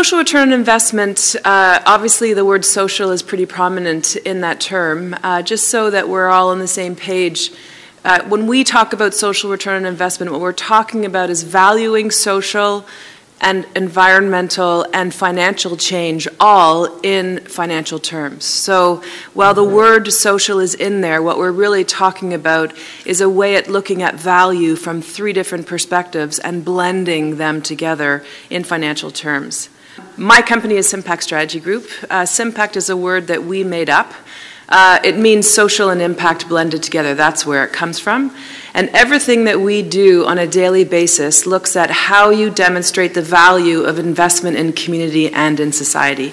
social return on investment, obviously the word social is pretty prominent in that term, just so that we're all on the same page. When we talk about social return on investment, what we're talking about is valuing social and environmental and financial change all in financial terms. So while the word social is in there, what we're really talking about is a way at looking at value from 3 different perspectives and blending them together in financial terms. My company is SiMPACT Strategy Group. SiMPACT is a word that we made up. It means social and impact blended together. That's where it comes from. And everything that we do on a daily basis looks at how you demonstrate the value of investment in community and in society.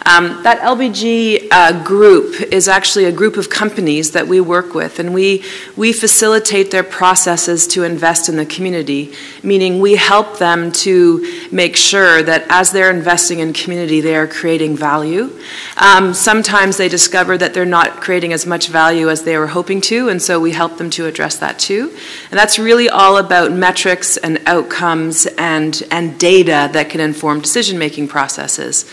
That LBG group is actually a group of companies that we work with, and we facilitate their processes to invest in the community, meaning we help them to make sure that as they're investing in community, they are creating value. Sometimes they discover that they're not creating as much value as they were hoping to, and so we help them to address that too. And that's really all about metrics and outcomes and data that can inform decision-making processes.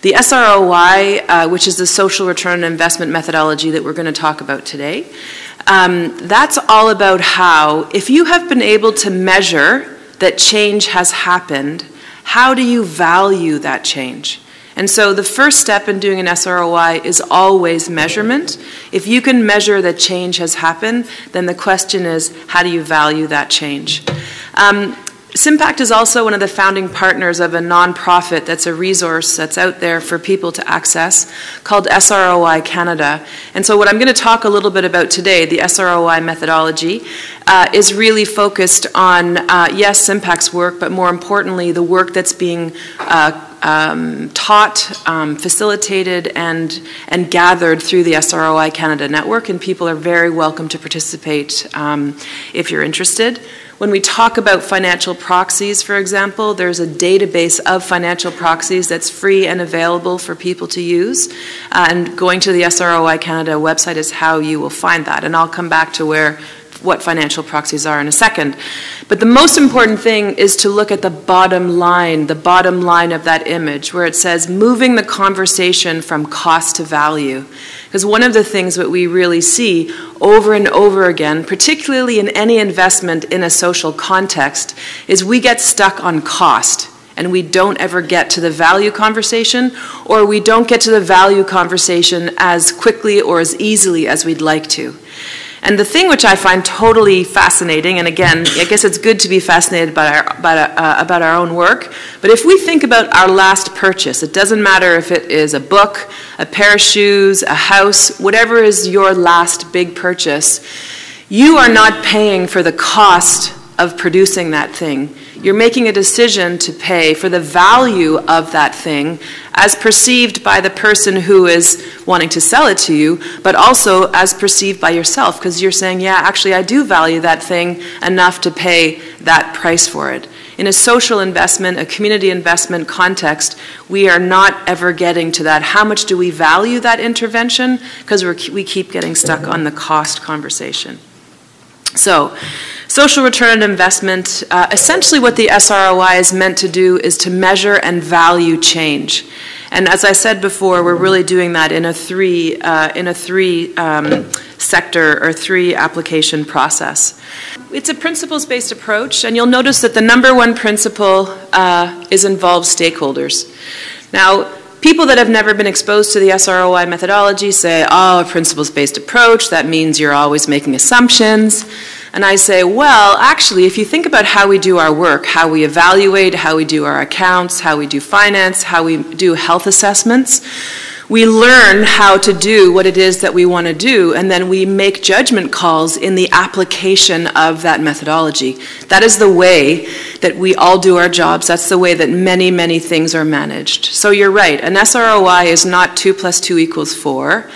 The SROI, which is the social return on investment methodology that we're going to talk about today, that's all about how, if you have been able to measure that change has happened, how do you value that change? And so the first step in doing an SROI is always measurement. If you can measure that change has happened, then the question is, how do you value that change? SiMPACT is also one of the founding partners of a nonprofit that's a resource that's out there for people to access called SROI Canada. And so what I'm going to talk a little bit about today, the SROI methodology, is really focused on, yes, SiMPACT's work, but more importantly, the work that's being taught, facilitated, and gathered through the SROI Canada network, and people are very welcome to participate if you're interested. When we talk about financial proxies, for example, there's a database of financial proxies that's free and available for people to use. And going to the SROI Canada website is how you will find that. And I'll come back to what financial proxies are in a second. But the most important thing is to look at the bottom line of that image, where it says moving the conversation from cost to value. Because one of the things that we really see over and over again, particularly in any investment in a social context, is we get stuck on cost. And we don't ever get to the value conversation, or we don't get to the value conversation as quickly or as easily as we'd like to. And the thing which I find totally fascinating, and again, I guess it's good to be fascinated about our own work, but if we think about our last purchase, it doesn't matter if it is a book, a pair of shoes, a house, whatever is your last big purchase, you are not paying for the cost of producing that thing. You're making a decision to pay for the value of that thing as perceived by the person who is wanting to sell it to you, but also as perceived by yourself, because you're saying, yeah, actually I do value that thing enough to pay that price for it. In a social investment, a community investment context, we are not ever getting to that. How much do we value that intervention? Because we keep getting stuck on the cost conversation. So, social return on investment, essentially what the SROI is meant to do is to measure and value change. And as I said before, we're really doing that in a three sector or 3 application process. It's a principles-based approach, and you'll notice that the #1 principle involves stakeholders. Now, people that have never been exposed to the SROI methodology say, oh, a principles-based approach, that means you're always making assumptions. And I say, well, actually, if you think about how we do our work, how we evaluate, how we do our accounts, how we do finance, how we do health assessments, we learn how to do what it is that we want to do, and then we make judgment calls in the application of that methodology. That is the way that we all do our jobs. That's the way that many, many things are managed. So you're right, an SROI is not 2 + 2 = 4.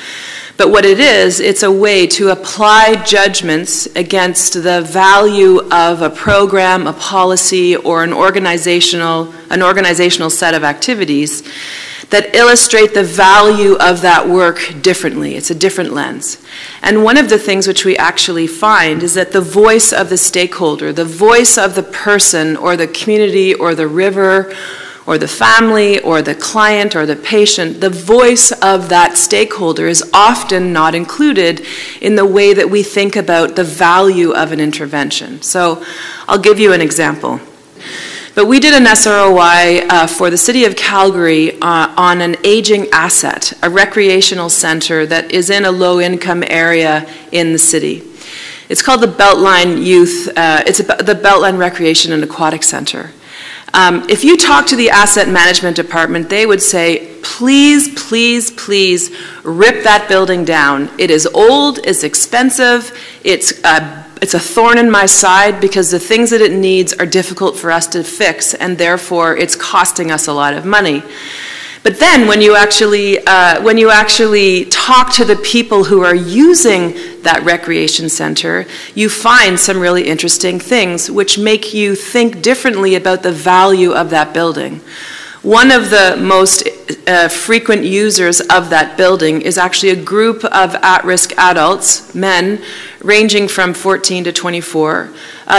But what it is, it's a way to apply judgments against the value of a program, a policy, or an organizational set of activities that illustrate the value of that work differently. It's a different lens. And one of the things which we actually find is that the voice of the stakeholder, the voice of the person or the community or the river or the family or the client or the patient, the voice of that stakeholder is often not included in the way that we think about the value of an intervention. So I'll give you an example. But we did an SROI for the City of Calgary on an aging asset, a recreational center that is in a low-income area in the city. It's called the Beltline the Beltline Recreation and Aquatic Center. If you talk to the asset management department, they would say, please, please, please rip that building down. It is old, it's expensive, it's a thorn in my side because the things that it needs are difficult for us to fix, and therefore it's costing us a lot of money. But then when you actually talk to the people who are using that recreation center, you find some really interesting things which make you think differently about the value of that building. One of the most frequent users of that building is actually a group of at-risk adults, men, ranging from 14 to 24.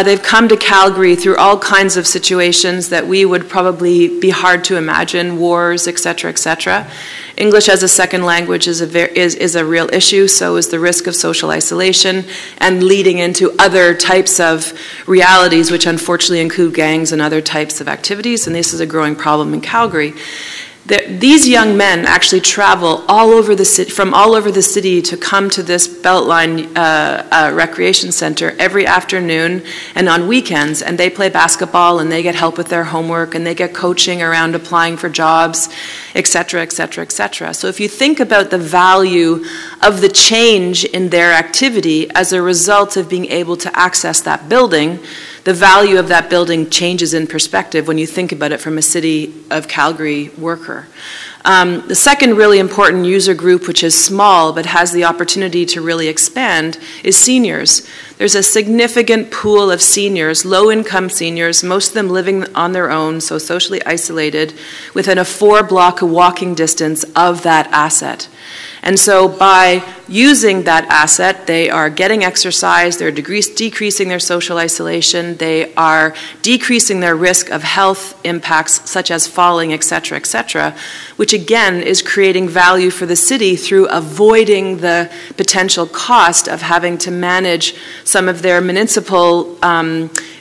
They've come to Calgary through all kinds of situations that we would probably be hard to imagine, wars, etc., etc. English as a second language is a real issue, so is the risk of social isolation and leading into other types of realities, which unfortunately include gangs and other types of activities, and this is a growing problem in Calgary. These young men actually travel all over the city, from all over the city to come to this Beltline recreation center every afternoon and on weekends, and they play basketball and they get help with their homework and they get coaching around applying for jobs, etc., etc., etc. So if you think about the value of the change in their activity as a result of being able to access that building, the value of that building changes in perspective when you think about it from a City of Calgary worker. The second really important user group, which is small but has the opportunity to really expand, is seniors. There's a significant pool of seniors, low-income seniors, most of them living on their own, so socially isolated, within a 4-block walking distance of that asset. And so by using that asset, they are getting exercise, they're decreasing their social isolation, they are decreasing their risk of health impacts such as falling, etc., etc., which again is creating value for the city through avoiding the potential cost of having to manage some of their municipal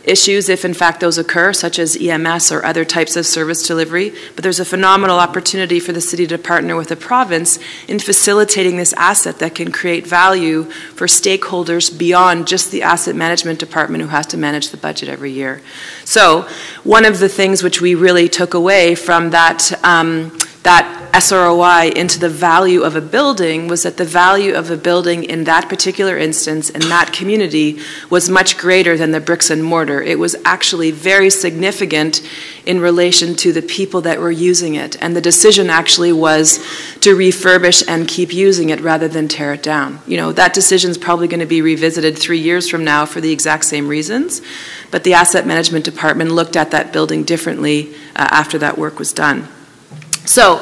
issues, if in fact those occur, such as EMS or other types of service delivery. But there's a phenomenal opportunity for the city to partner with the province in facilitating this asset that can create value for stakeholders beyond just the asset management department who has to manage the budget every year. So one of the things which we really took away from that SROI into the value of a building was that the value of a building in that particular instance, in that community, was much greater than the bricks and mortar. It was actually very significant in relation to the people that were using it. And the decision actually was to refurbish and keep using it rather than tear it down. You know, that decision is probably going to be revisited 3 years from now for the exact same reasons. But the asset management department looked at that building differently after that work was done. So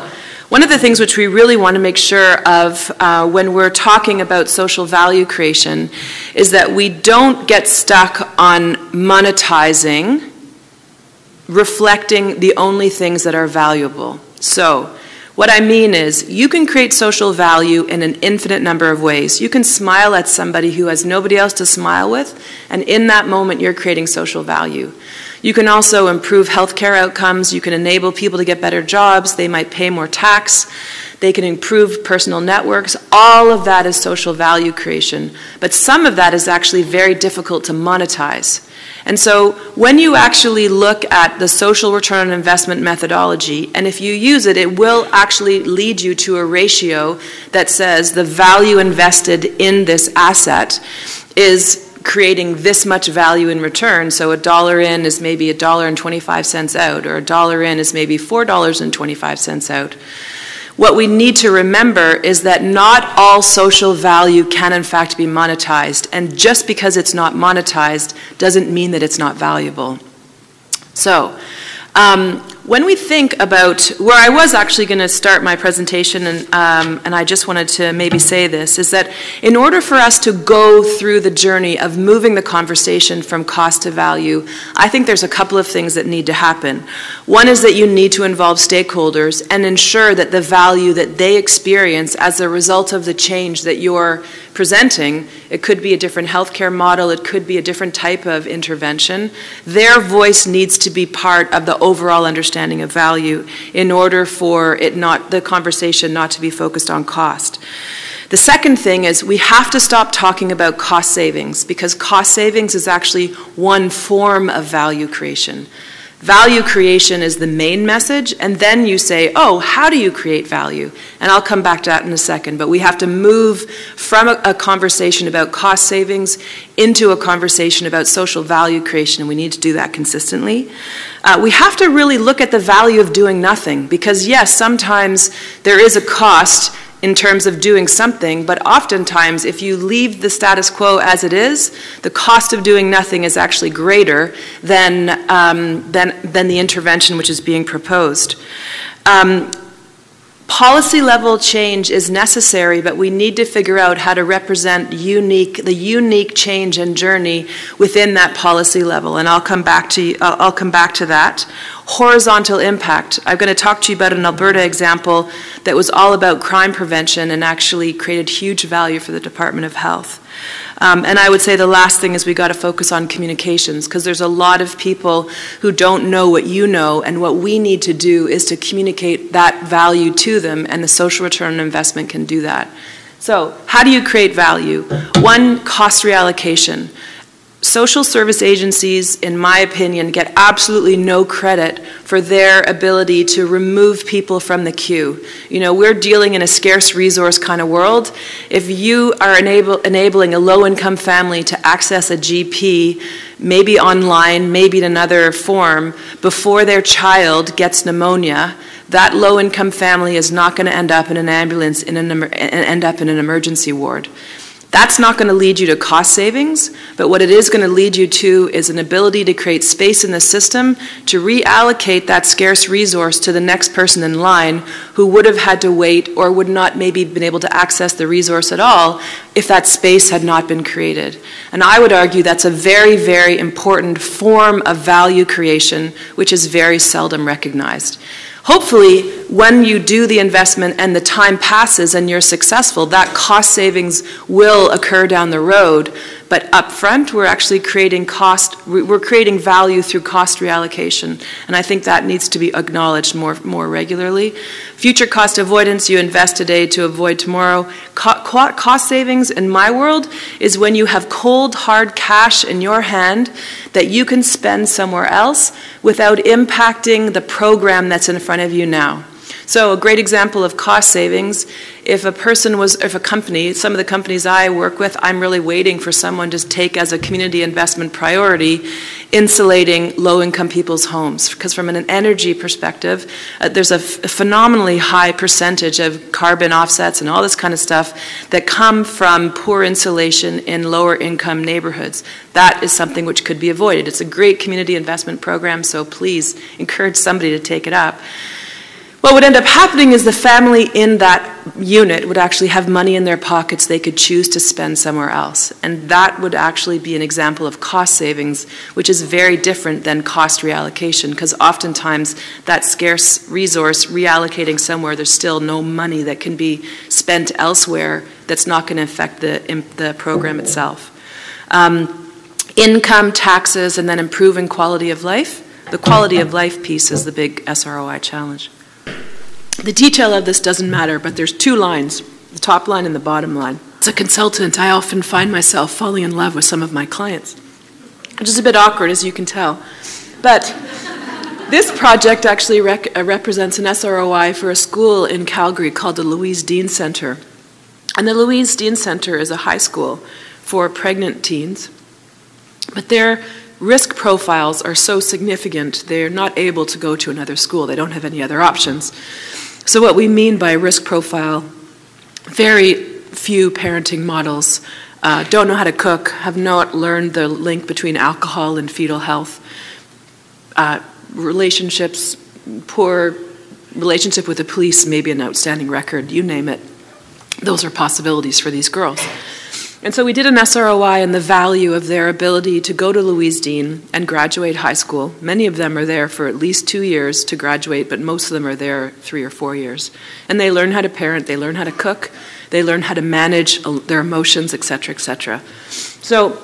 one of the things which we really want to make sure of when we're talking about social value creation is that we don't get stuck on monetizing, reflecting the only things that are valuable. So what I mean is you can create social value in an infinite number of ways. You can smile at somebody who has nobody else to smile with, and in that moment you're creating social value. You can also improve healthcare outcomes. You can enable people to get better jobs. They might pay more tax. They can improve personal networks. All of that is social value creation. But some of that is actually very difficult to monetize. And so when you actually look at the social return on investment methodology, and if you use it, it will actually lead you to a ratio that says the value invested in this asset is creating this much value in return. So $1 in is maybe $1.25 out, or $1 in is maybe $4.25 out. What we need to remember is that not all social value can in fact be monetized, and just because it's not monetized doesn't mean that it's not valuable. So When we think about where I was actually going to start my presentation, and I just wanted to maybe say this, is that in order for us to go through the journey of moving the conversation from cost to value, I think there's a couple of things that need to happen. One is that you need to involve stakeholders and ensure that the value that they experience as a result of the change that you're presenting, it could be a different healthcare model, it could be a different type of intervention, their voice needs to be part of the overall understanding of value in order for the conversation not to be focused on cost. The second thing is we have to stop talking about cost savings, because cost savings is actually one form of value creation. Value creation is the main message, and then you say, oh, how do you create value? And I'll come back to that in a second, but we have to move from a conversation about cost savings into a conversation about social value creation, and we need to do that consistently. We have to really look at the value of doing nothing, because yes, sometimes there is a cost in terms of doing something, but oftentimes if you leave the status quo as it is, the cost of doing nothing is actually greater than the intervention which is being proposed. Policy level change is necessary, but we need to figure out how to represent the unique change and journey within that policy level, and I'll come back to that. Horizontal impact. I'm going to talk to you about an Alberta example that was all about crime prevention and actually created huge value for the Department of Health. And I would say the last thing is we got to focus on communications, because there's a lot of people who don't know what you know, and what we need to do is to communicate that value to them, and the social return on investment can do that. So how do you create value? One, cost reallocation. Social service agencies, in my opinion, get absolutely no credit for their ability to remove people from the queue. You know, we're dealing in a scarce resource kind of world. If you are enabling a low-income family to access a GP, maybe online, maybe in another form, before their child gets pneumonia, that low-income family is not going to end up in an ambulance and end up in an emergency ward. That's not going to lead you to cost savings, but what it is going to lead you to is an ability to create space in the system to reallocate that scarce resource to the next person in line who would have had to wait or would not maybe been able to access the resource at all if that space had not been created. And I would argue that's a very, very important form of value creation, which is very seldom recognized. Hopefully, when you do the investment and the time passes and you're successful, that cost savings will occur down the road. But up front, we're actually creating value through cost reallocation. And I think that needs to be acknowledged more regularly. Future cost avoidance, you invest today to avoid tomorrow. Cost savings, in my world, is when you have cold, hard cash in your hand that you can spend somewhere else without impacting the program that's in front of you now. So a great example of cost savings, if a company, some of the companies I work with, I'm really waiting for someone to take as a community investment priority insulating low-income people's homes. Because from an energy perspective, there's a phenomenally high percentage of carbon offsets and all this kind of stuff that come from poor insulation in lower-income neighborhoods. That is something which could be avoided. It's a great community investment program, so please encourage somebody to take it up. What would end up happening is the family in that unit would actually have money in their pockets they could choose to spend somewhere else. And that would actually be an example of cost savings, which is very different than cost reallocation, because oftentimes that scarce resource reallocating somewhere, there's still no money that can be spent elsewhere that's not going to affect the program itself. Income, taxes, and then improving quality of life. The quality of life piece is the big SROI challenge. The detail of this doesn't matter, but there's two lines, the top line and the bottom line. As a consultant, I often find myself falling in love with some of my clients, which is a bit awkward, as you can tell. But this project actually represents an SROI for a school in Calgary called the Louise Dean Center. And the Louise Dean Center is a high school for pregnant teens, but their risk profiles are so significant, they're not able to go to another school. They don't have any other options. So what we mean by risk profile, very few parenting models, don't know how to cook, have not learned the link between alcohol and fetal health, relationships, poor relationship with the police, maybe an outstanding record, you name it. Those are possibilities for these girls. And so we did an SROI on the value of their ability to go to Louise Dean and graduate high school. Many of them are there for at least 2 years to graduate, but most of them are there 3 or 4 years. And they learn how to parent, they learn how to cook, they learn how to manage their emotions, etc., etc. So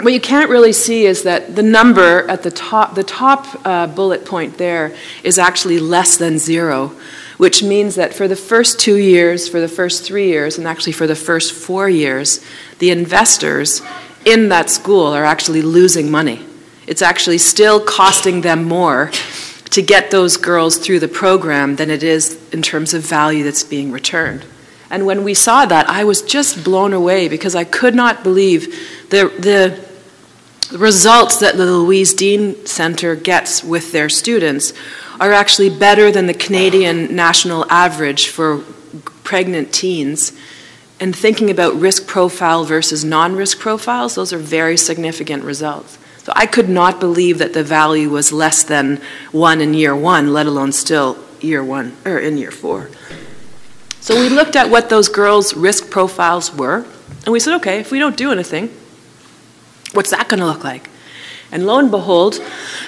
what you can't really see is that the number at the top bullet point there is actually less than 0, which means that for the first 2 years, for the first 3 years, and actually for the first 4 years, the investors in that school are actually losing money. It's actually still costing them more to get those girls through the program than it is in terms of value that's being returned. And when we saw that, I was just blown away because I could not believe the results that the Louise Dean Center gets with their students are actually better than the Canadian national average for pregnant teens. And thinking about risk profile versus non-risk profiles, those are very significant results. So I could not believe that the value was less than 1 in year 1, let alone still year 1 or in year 4. So we looked at what those girls' risk profiles were, and we said, okay, if we don't do anything, what's that going to look like? And lo and behold,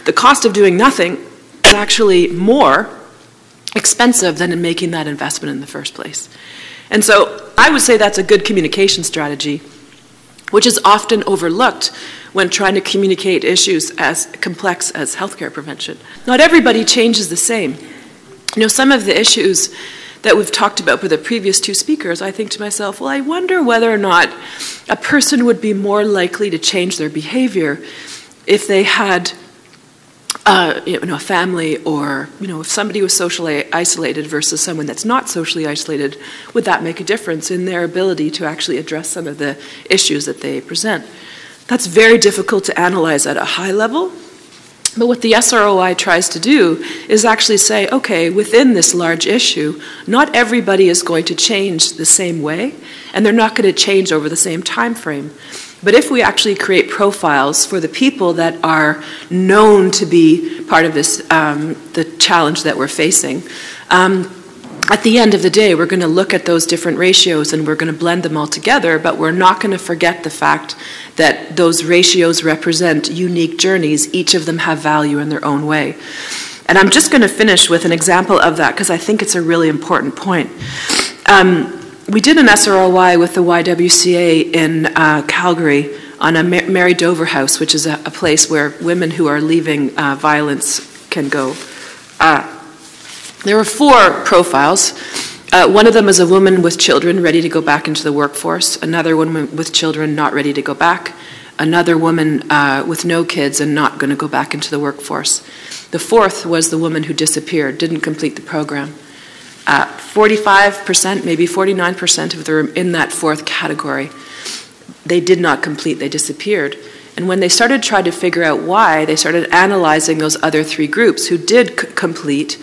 the cost of doing nothing is actually more expensive than in making that investment in the first place. And so I would say that's a good communication strategy, which is often overlooked when trying to communicate issues as complex as healthcare prevention. Not everybody changes the same. You know, some of the issues that we've talked about with the previous 2 speakers, I think to myself, well, I wonder whether or not a person would be more likely to change their behavior if they had a family, or if somebody was socially isolated versus someone that's not socially isolated, would that make a difference in their ability to actually address some of the issues that they present? That's very difficult to analyze at a high level. But what the SROI tries to do is actually say, okay, within this large issue, not everybody is going to change the same way, and they're not going to change over the same time frame. But if we actually create profiles for the people that are known to be part of this, the challenge that we're facing, at the end of the day, we're going to look at those different ratios and we're going to blend them all together, but we're not going to forget the fact that those ratios represent unique journeys. Each of them have value in their own way. And I'm just going to finish with an example of that because I think it's a really important point. We did an SROI with the YWCA in Calgary on a Mary Dover House, which is a place where women who are leaving violence can go. There were 4 profiles. One of them is a woman with children ready to go back into the workforce, another woman with children not ready to go back, another woman with no kids and not going to go back into the workforce. The 4th was the woman who disappeared, didn't complete the program. 45%, maybe 49% of them in that 4th category. They did not complete, they disappeared. And when they started trying to figure out why, they started analyzing those other 3 groups who did complete.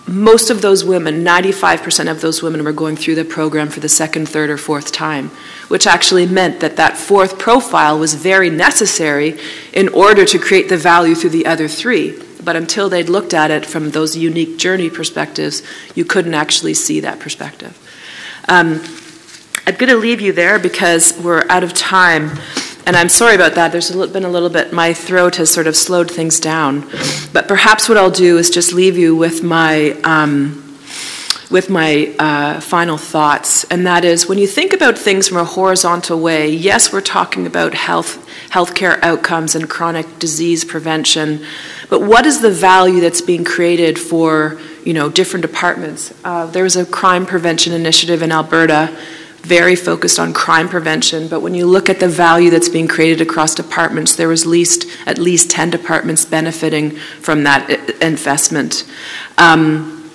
Most of those women, 95% of those women, were going through the program for the 2nd, 3rd, or 4th time, which actually meant that that 4th profile was very necessary in order to create the value through the other 3. But until they'd looked at it from those unique journey perspectives, you couldn't actually see that perspective. I'm going to leave you there because we're out of time. And I'm sorry about that. There's been a little bit, my throat has sort of slowed things down. But perhaps what I'll do is just leave you with my final thoughts. And that is, when you think about things from a horizontal way, yes, we're talking about healthcare outcomes and chronic disease prevention. But what is the value that's being created for, different departments? There was a crime prevention initiative in Alberta, very focused on crime prevention, but when you look at the value that's being created across departments, there was at least 10 departments benefiting from that investment. And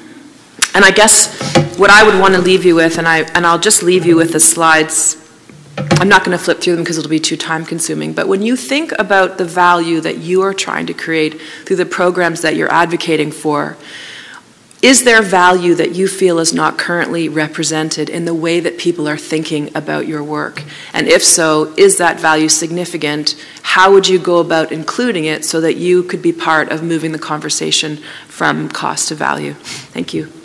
I guess what I would want to leave you with, and I'll just leave you with the slides. I'm not going to flip through them because it'll be too time consuming, but when you think about the value that you are trying to create through the programs that you're advocating for, Is there value that you feel is not currently represented in the way that people are thinking about your work? And if so, is that value significant? How would you go about including it so that you could be part of moving the conversation from cost to value? Thank you.